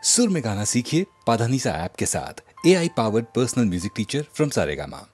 सुर में गाना सीखिए पाधानीसा ऐप के साथ। AI powered personal music teacher from Saregama.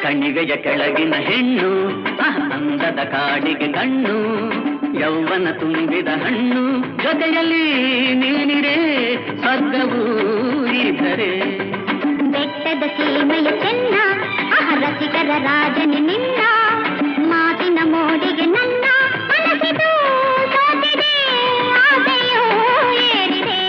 ಕಣಿವೆಯ ಕೆಳಗಿನ ಹೆಣ್ಣು ಅಂದದ ಕಾಡಿಗೆ ಕಣ್ಣು ಯೌವನ ತುಂಬಿದ ಹಣ್ಣು ಜೊತೆಯಲ್ಲಿ ನೀನಿರೆ ಸ್ವರ್ಗವೂ ಇದ್ದರೆ ಬೆಟ್ಟದ ಸೀಮೆಯ ಚೆನ್ನ ರಸಿಕರ ರಾಜನೆ ನಿನ್ನ ಮಾತಿನ ಮೋಡಿಗೆ ನನ್ನ ಮನಸ್ಸಿದು ಸೋತಿದೆ ಆಸೆಯೂ ಏರಿದೆ.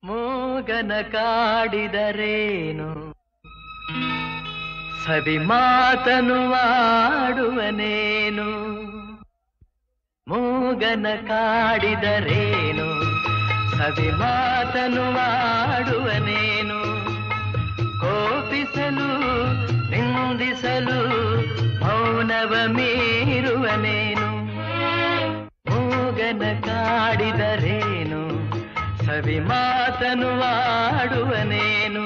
ಮೂಗನ ಕಾಡಿದರೇನು ಸವಿ ಮಾತನು ಆಡುವನೇನು. ಮೂಗನ ಕಾಡಿದರೇನು ಸವಿ ಮಾತನು ಆಡುವನೇನು. ಕೋಪಿಸಲು ನಿಂದಿಸಲು ಮೌನವ ಮೀರುವನೇನು. ಮೂಗನ ಕಾಡಿದರೇನು ಸವಿ ಮಾತನು ಆಡುವನೇನು.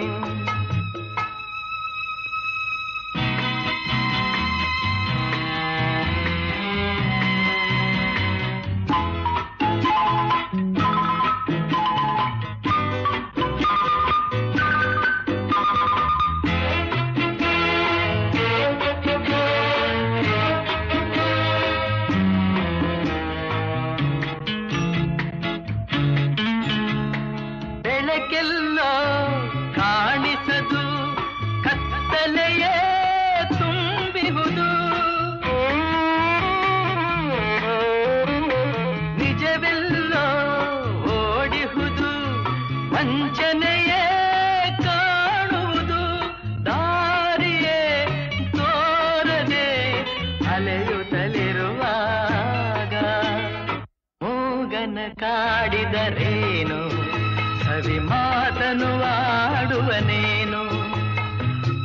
ಬೆಳಕೆಲ್ಲೋ ಕಾಣಿಸದು ಕತ್ತಲೆಯೇ ತುಂಬಿಹುದು. ನಿಜವೆಲ್ಲೋ ಓಡಿಹುದು ವಂಚನೆಯೇ ಕಾಣುವುದು. ದಾರಿಯೇ ತೋರದೆ ಅಲೆಯುತ್ತಲಿರುವಾಗ ಮೂಗನ ಕಾಡಿದರೇನು ಸವಿ ಮಾತನು ಆಡುವನೇನು.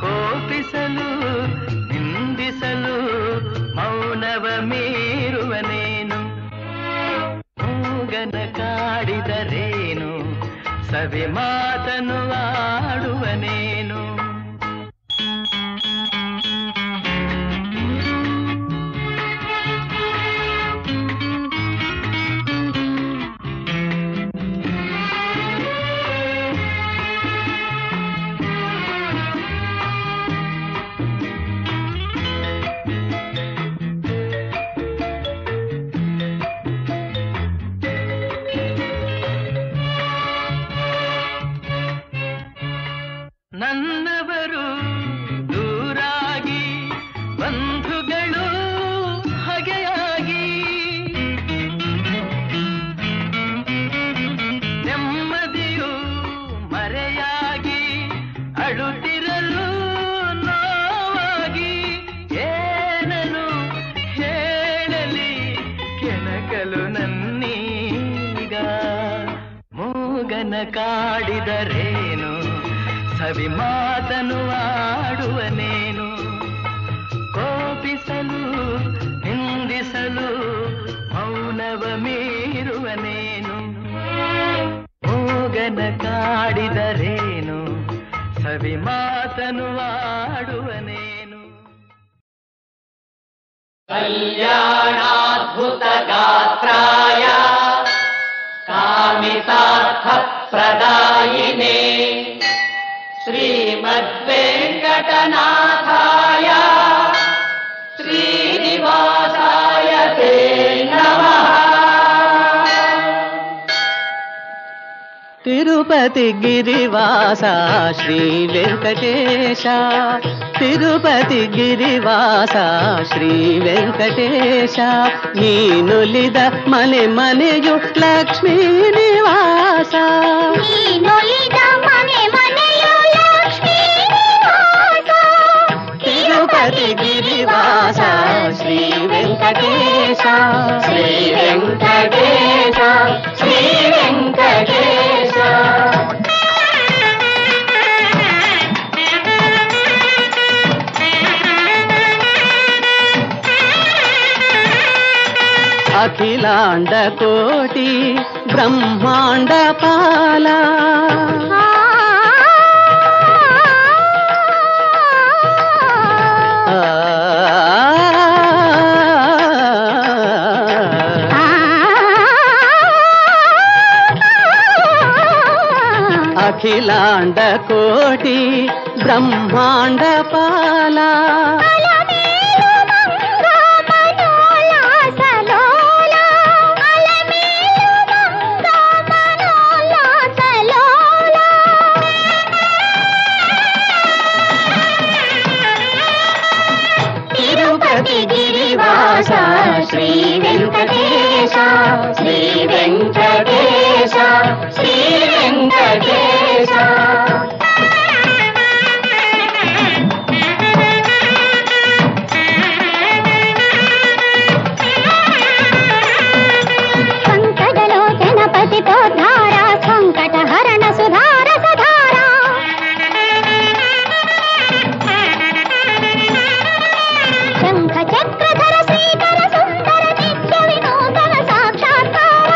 ಕೋಪಿಸಲು ನಿಂದಿಸಲು ಮೌನವ ಮೀರುವನೇನು. ಮೂಗನ ಕಾಡಿದರೇನು ಸವಿ ಮಾತನು ಆಡುವನೇನು. ಬಂಧುಗಳು ಹಗೆಯಾಗಿ ನೆಮ್ಮದಿಯು ಮರೆಯಾಗಿ ಅಳುತ್ತಿರಲು ನೋವಾಗಿ ಏನನು ಹೇಳಲಿ ಕೆಣಕಲು ನನ್ನೀಗ ಮೂಗನ ಕಾಡಿದರೇನು ಸವಿ ಮಾತನು ಆಡುವನೇನು ಕೋಪಿಸಲು ನಿಂದಿಸಲು ಮೌನವ ಮೀರುವನೇನು ಮೂಗನ ಕಾಡಿದರೇನು ಸವಿ ಮಾತನು ಆಡುವನೇನು ಕಲ್ಯಾಣಾದ್ಭುತ ಗಾತ್ರಾಯ ಕಾಮಿತಾರ್ಥ ಪ್ರದಾಯಿನೇ ಶ್ರೀಮದ್ವೆಂಕಟನಾಥಾಯ ಶ್ರೀನಿವಾಸಾಯ ತೇ ನಮಃ. తిరుపతి గిరివాస శ్రీ వెంకటేశ తిరుపతి గిరివాಸ ಶ್ರೀ ವೆಂಕಟೇಶ ನೀನುಲಿದ ಮನೆ ಮನೆಯು ಲಕ್ಷ್ಮೀ ನಿವಾಸ ನೀನುಲಿದ ಮನೆ ಮನೆಯು ಲಕ್ಷ್ಮೀ ನಿವಾಸ ತಿರುಪತಿ ಗಿರಿವಾಸ ಶ್ರೀ ವೆಂಕಟೇಶ ಶ್ರೀ ವೆಂಕಟೇಶ ಶ್ರೀ ವೆಂಕಟೇಶ అఖిలాండ కోటి బ్రహ్మాండ పాల అఖిలాండ కోటి బ్రహ్మాండ పాల శ్రీ వెంకటేశ శ్రీ వెంకటేశ శ్రీ వెంకటేశ సంకటలోచన పతితో ధార సంకట హరణ సుధార సధార శంఖ చక్రధర శ్రీకర సుందర నిత్య వినూతన సాక్షాత్కార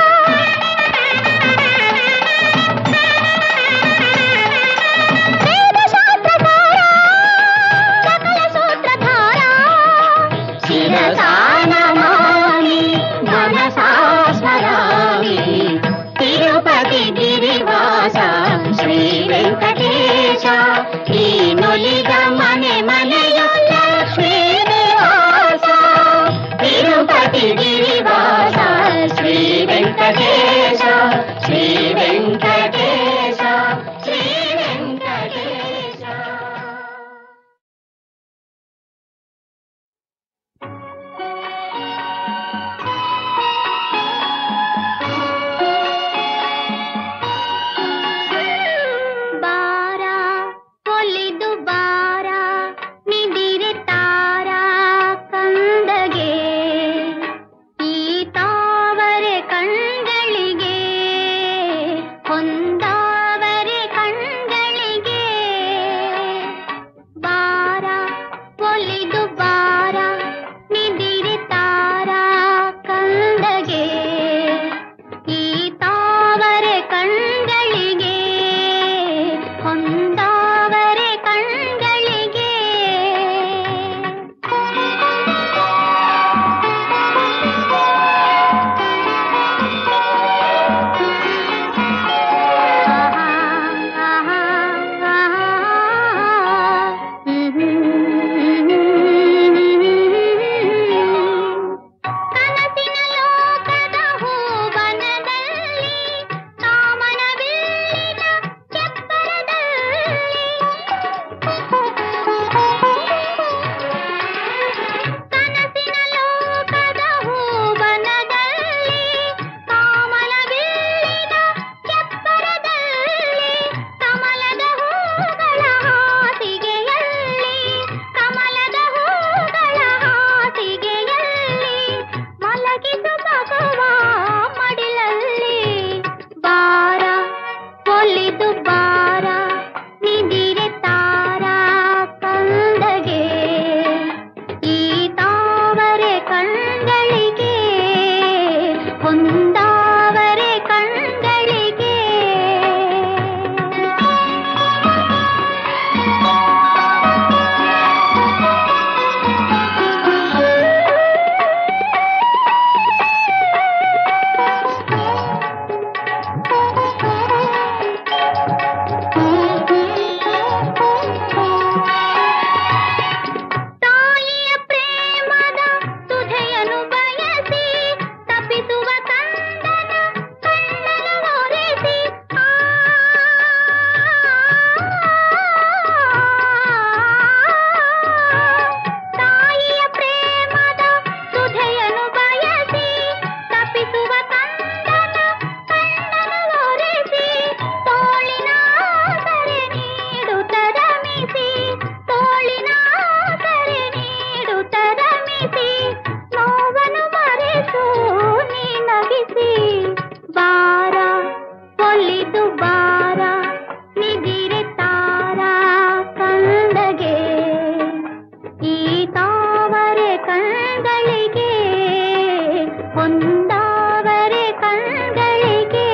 ಕೊಂದಾವರೆ ಕಣ್ಗಳಿಗೆ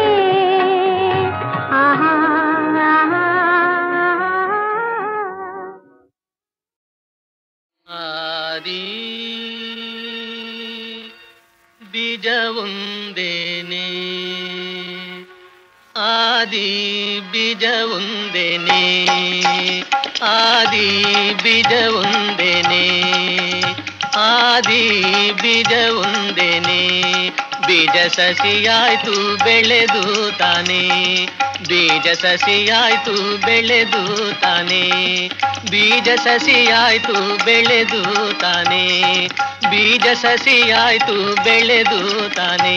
ಆಹಾ ಆದಿ ಬೀಜ ಒಂದೇನೆ ಆದಿ ಬೀಜ ಒಂದೇನೆ ಆದಿ ಬೀಜ ಒಂದೇನೆ ಆದಿ ಬೀಜ ಒಂದೇನೆ ಬೀಜ ಸಸಿಯಾಯ್ತು ಬೆಳೆದು ತಾನೆ ಬೀಜ ಸಸಿಯಾಯ್ತು ಬೆಳೆದು ತಾನೆ ಬೀಜ ಸಸಿಯಾಯ್ತು ಬೆಳೆದು ತಾನೆ ಬೀಜ ಸಸಿಯಾಯ್ತು ಬೆಳೆದು ತಾನೆ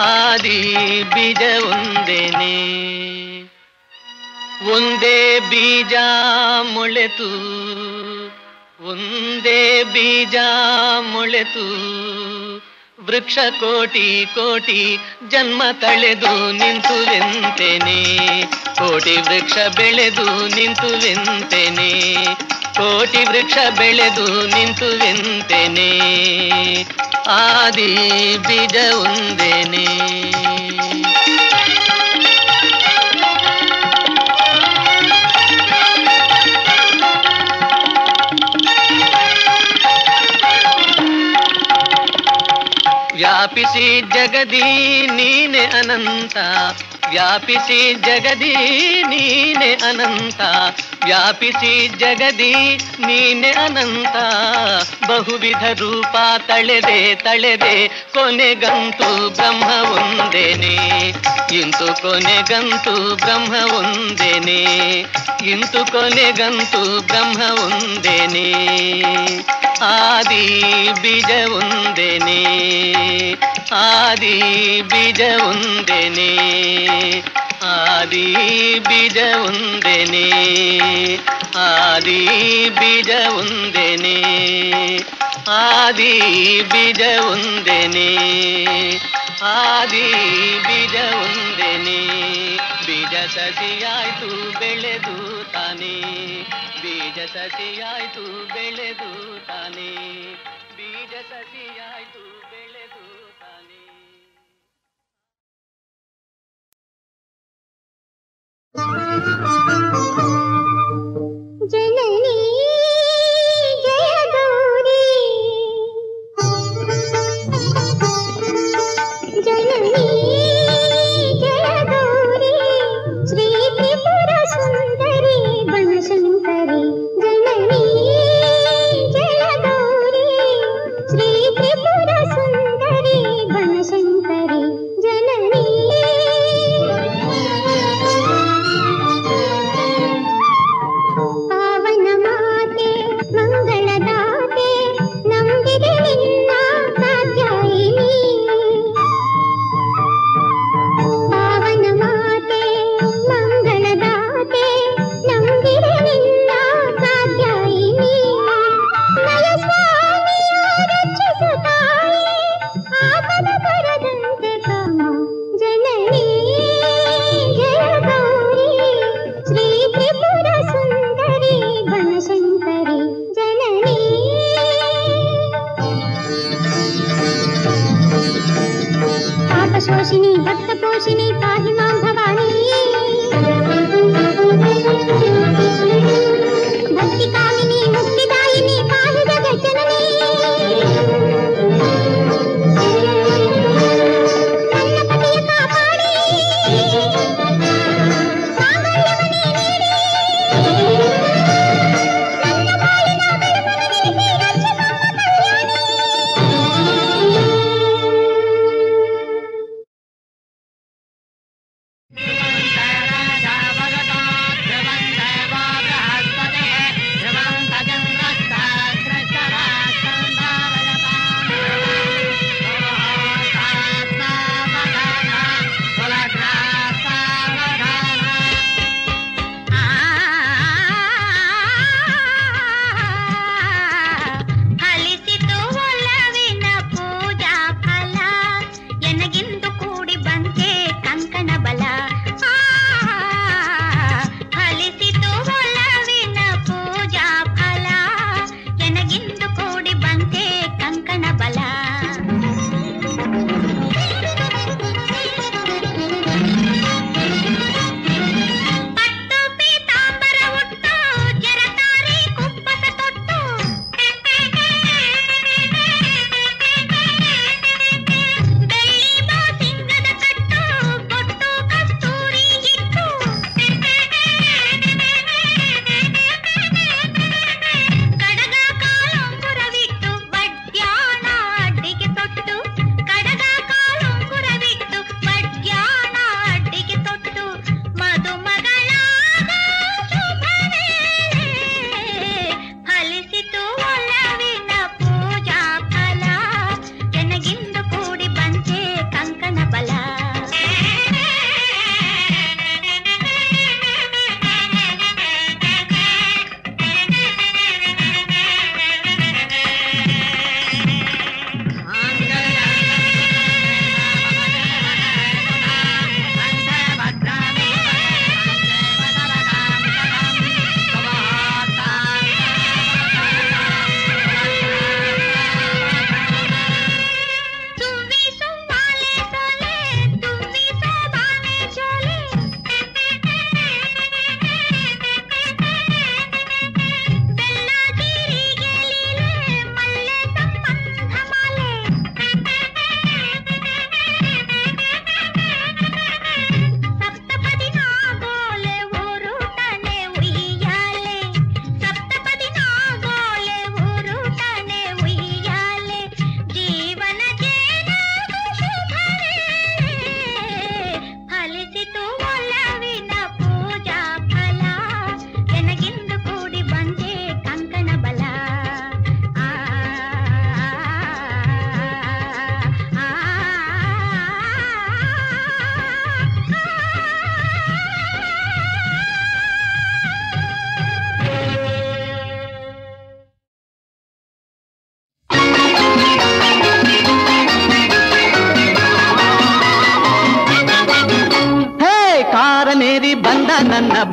ಆದಿ ಬೀಜ ಒಂದೇನೆ ಒಂದೇ ಬೀಜ ಮೊಳೆತು ಒಂದೇ ಬೀಜ ಮೊಳೆತು ವೃಕ್ಷ ಕೋಟಿ ಕೋಟಿ ಜನ್ಮ ತಳೆದು ನಿಂತುವೆಂತೆನೆ ಕೋಟಿ ವೃಕ್ಷ ಬೆಳೆದು ನಿಂತುವೆಂತೆನೆ ಕೋಟಿ ವೃಕ್ಷ ಬೆಳೆದು ನಿಂತುವೆಂತೆನೆ ಆದಿ ಬೀಜ ಒಂದೇನೆ ವ್ಯಾಪಿಸಿ ಜಗದಿ ನೀನೆ ಅನಂತ ವ್ಯಾಪಿಸಿ ಜಗದಿ ನೀನೆ ಅನಂತ ವ್ಯಾಪಿಸಿ ಜಗದಿ ನೀನೆ ಅನಂತ ಬಹುವಿಧ ರೂಪ ತಳೆದೆ ತಳೆದೆ ಕೊನೆಗಂತೂ ಬ್ರಹ್ಮ ಒಂದೇನೆ ಇಂತು ಕೊನೆಗಂತೂ ಬ್ರಹ್ಮ ಒಂದೇನೆ ಇಂತು ಕೊನೆಗಂತೂ ಬ್ರಹ್ಮ ಒಂದೇನೆ ಆದಿ ಬೀಜ ಒಂದೇನೆ ಆದಿ ಬೀಜ ಒಂದೇನೆ ಆದಿ ಬೀಜ ಒಂದೇನೆ ಆದಿ ಬೀಜ ಒಂದೇನೆ ಆದಿ ಬೀಜ ಒಂದೇನೆ ಆದಿ ಬೀಜ ಒಂದೇನೆ ಬೀಜ ಸಸಿಯಾಯ್ತು ಬೆಳೆದು ತಾನೆ ಬೀಜ ಸಸಿಯಾಯ್ತು ಬೆಳೆದು ತಾನೆ ಬೀಜ ಸಸಿಯಾಯ್ತು ಬೆಳೆದು ತಾನೆ ಜನನಿ ಜಯ ಗೌರಿ ಜನನಿ ಜಯ ಗೌರಿ ಶ್ರೀ ತ್ರಿಪುರ ಸುಂದರಿ ಬನಶಂಕರಿ ಜನನಿ ಜಯ ಗೌರಿ ಶ್ರೀ ತ್ರಿಪುರ ಸುಂದರಿ ಬನಶಂಕರಿ ಜನನಿ ಪಾವನ ಮಾತೆ ಮಂಗಳದಾತೆ ನಂಬಿದೆ ನಿನ್ನ ಕಾತ್ಯಾಯಿನಿ ಪಾವನ ಮಾತೆ ಮಂಗಳದಾತೆ ನಂಬಿದೆ ನಿನ್ನ ಕಾತ್ಯಾಯಿನಿ ನಯ ಸ್ವಾಮಿಯ ರಕ್ಷಿಸು ತಾಯಿ ಆಪದ ಬರದಂತೆ ಕಾಮ ಜನನಿ ಜಯ ಗೌರಿ ಶ್ರೀ ತ್ರಿಪುರ ಸುಂದರಿ ಬನಶಂಕರಿ ಜನನಿ ಪಾಪಶೋಷಿಣಿ ಭಕ್ತ ಪೋಷಿಣಿ ಪಾಹಿ ಮಾಂ ಭವಾನಿ ಭಕ್ತಿ ಕಾಮಿನಿ ಮುಕ್ತಿದಾಯಿನಿ ಪಾಹಿ ಜಗಜ್ಜನನಿ ನನ್ನ ಪತಿಯ ಕಾಪಾಡಿ ಮಾಂಗಲ್ಯವನೇ ನೀಡಿ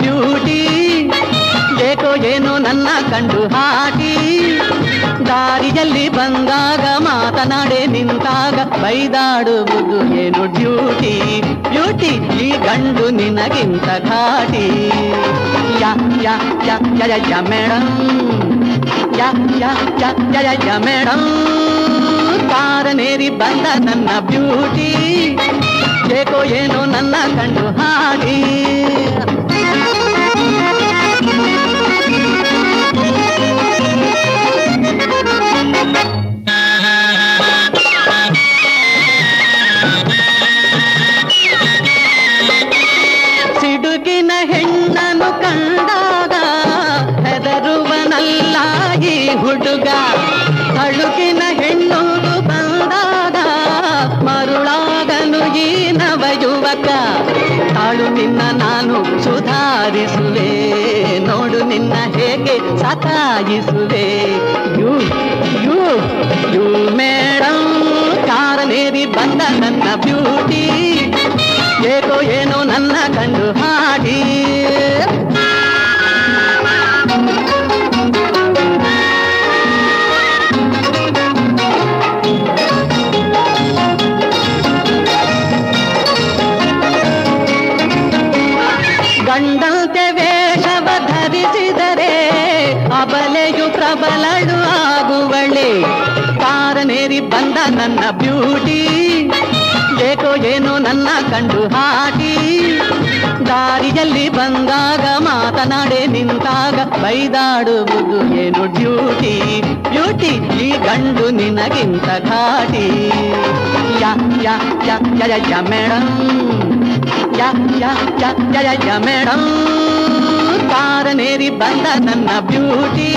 ಬ್ಯೂಟಿ, ಏಕೋ ಏನೋ ನನ್ನ ಕಂಡು ಹಾಟಿ. ದಾರಿಯಲ್ಲಿ ಬಂದಾಗ ಮಾತನಾಡೆ ನಿಂತಾಗ ಬೈದಾಡುವುದು ಏನು ಡ್ಯೂಟಿ. ಬ್ಯೂಟಿ ಈ ಗಂಡು ನಿನಗಿಂತ ಘಾಟಿ. ಯಾ ಯಾ ಯಾ ಯಾ ಯಾ ಮೇಡಮ್, ಯಾ ಯಾ ಯಾ ಯಾ ಯಾ ಮೇಡಮ್. ಕಾರನೇರಿ ಬಂದ ನನ್ನ ಬ್ಯೂಟಿ, ಏಕೋ ಏನೋ ನನ್ನ ಕಂಡು ಹಾಡಿ. ಸಿಡುಕಿನ ಹೆಣ್ಣನು ಕಂಡಾಗ ಹೆದರುವನಲ್ಲ ಈ ಹುಡುಗ. ಅಳುಕಿನ ಹೆಣ್ಣು ಬಂದಾಗ ಮರುಳಾಗನು ಈ ನವ ಯುವಕ. ತಾಳು ನಿನ್ನ ನಾನು ಸುಧಾರಿಸುವೆ, ನೋಡು ನಿನ್ನ ಹೇಗೆ ಸತಾಯಿಸುವೆ. ಯು ಯು ಯು ಮೇಡಮ್, ಕಾರನೇರಿ ಬಂದ ನನ್ನ ಬ್ಯೂಟಿ, ಏಕೋ ಏನೋ ನನ್ನ ಕಂಡು ಹಾಡಿ. ಗಂಡಂತೆ ವೇಷವ ಧರಿಸಿದರೆ ಅಬಲೆಯು ಪ್ರಬಲಳು ಆಗುವಳೆ. ಕಾರನೇರಿ ಬಂದ ನನ್ನ ಬ್ಯೂಟಿ, ಏಕೋ ಏನೋ ನನ್ನ ಕಂಡು ಹಾಟಿ. ದಾರಿಯಲ್ಲಿ ಬಂದಾಗ ಮಾತನಾಡೆ ನಿಂತಾಗ ಬೈದಾಡುವುದು ಏನು ಡ್ಯೂಟಿ. ಬ್ಯೂಟಿ ಈ ಗಂಡು ನಿನಗಿಂತ ಘಾಟಿ. ಯಾ ಯಾ ಯಾ ಯಾ ಯಾ ಮೇಡಮ್, ಯಾ ಯಾ ಯಾ ಯಾ ಯಾ ಮೇಡಮ್. ಕಾರನೇರಿ ಬಂದ ನನ್ನ ಬ್ಯೂಟಿ,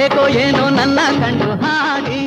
ಏಕೋ ಏನೋ ನನ್ನ ಕಂಡು ಹಾಡಿ.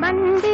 ಮಂದಿ